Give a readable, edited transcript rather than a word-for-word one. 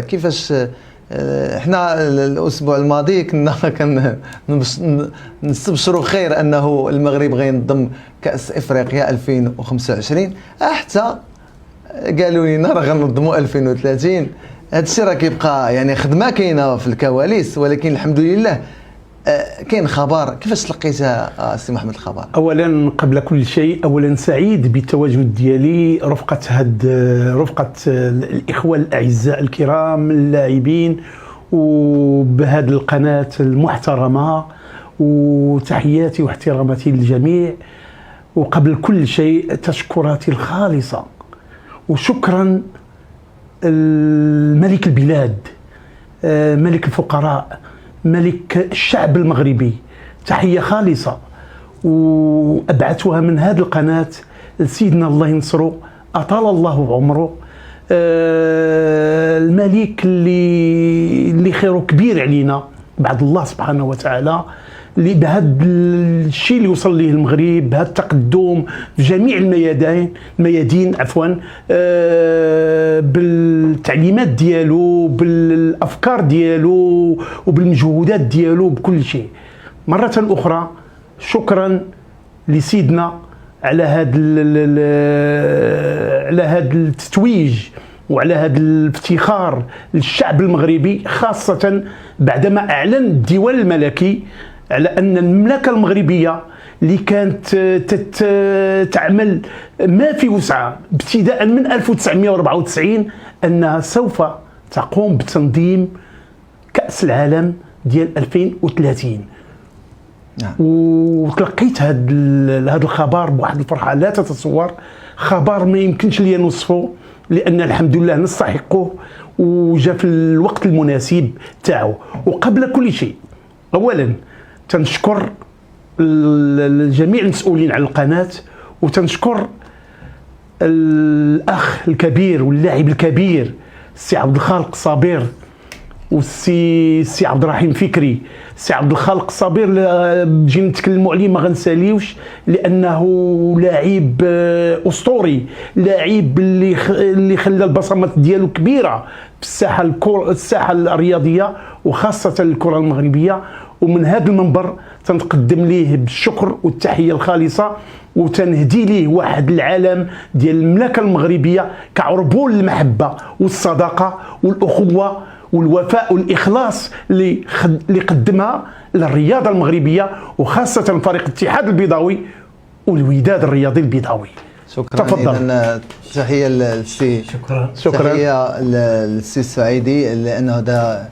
كيفاش احنا الاسبوع الماضي كنا نستبشروا خير انه المغرب غينظم كاس افريقيا 2025، حتى قالوا لنا راه غننظموا 2030. هذا الشيء راه كيبقى يعني خدمه كاينه في الكواليس، ولكن الحمد لله كاين خبر. كيفاش تلقيتها السي محمد الخبر؟ اولا قبل كل شيء اولا سعيد بالتواجد ديالي رفقه الاخوه الاعزاء الكرام اللاعبين وبهذه القناه المحترمه، وتحياتي واحتراماتي للجميع. وقبل كل شيء تشكراتي الخالصه وشكرا الملك البلاد، ملك الفقراء، ملك الشعب المغربي، تحية خالصة وأبعثها من هذه القناة لسيدنا الله ينصره أطال الله عمره، الملك اللي خيره كبير علينا بعد الله سبحانه وتعالى، اللي بهذا الشيء اللي وصل ليه المغرب، بهذا التقدم في جميع الميادين بالتعليمات ديالو، بالافكار ديالو، وبالمجهودات ديالو، بكل شيء. مرة اخرى شكرا لسيدنا على هذا التتويج وعلى هذا الافتخار للشعب المغربي، خاصة بعدما اعلن الديوان الملكي على أن المملكة المغربية اللي كانت تعمل ما في وسعها ابتداء من 1994 أنها سوف تقوم بتنظيم كأس العالم ديال 2030. وتلقيت هذا الخبر بواحد الفرحة لا تتصور، خبر ما يمكنش لي نوصفه، لأن الحمد لله نستحقه وجاء في الوقت المناسب تاعو. وقبل كل شيء أولا تنشكر جميع المسؤولين على القناة، وتنشكر الأخ الكبير واللاعب الكبير السي عبد الخالق صابر والسي عبد الرحيم فكري. السي عبد الخالق صابر جينا نتكلموا عليه ما غنساليوش، لأنه لاعب أسطوري، لاعب اللي خلى البصمات ديالو كبيرة في الساحة الرياضية وخاصة الكرة المغربية. ومن هذا المنبر تنقدم ليه بالشكر والتحية الخالصة، وتنهدي ليه واحد العالم ديال المملكة المغربية كعربون المحبة والصداقة والأخوة والوفاء والإخلاص اللي قدمها للرياضة المغربية، وخاصة فريق الاتحاد البيضاوي والوداد الرياضي البيضاوي. شكرا. تفضل. تحية للسي، شكرا. تحية للسي السعيدي، لأنه هذا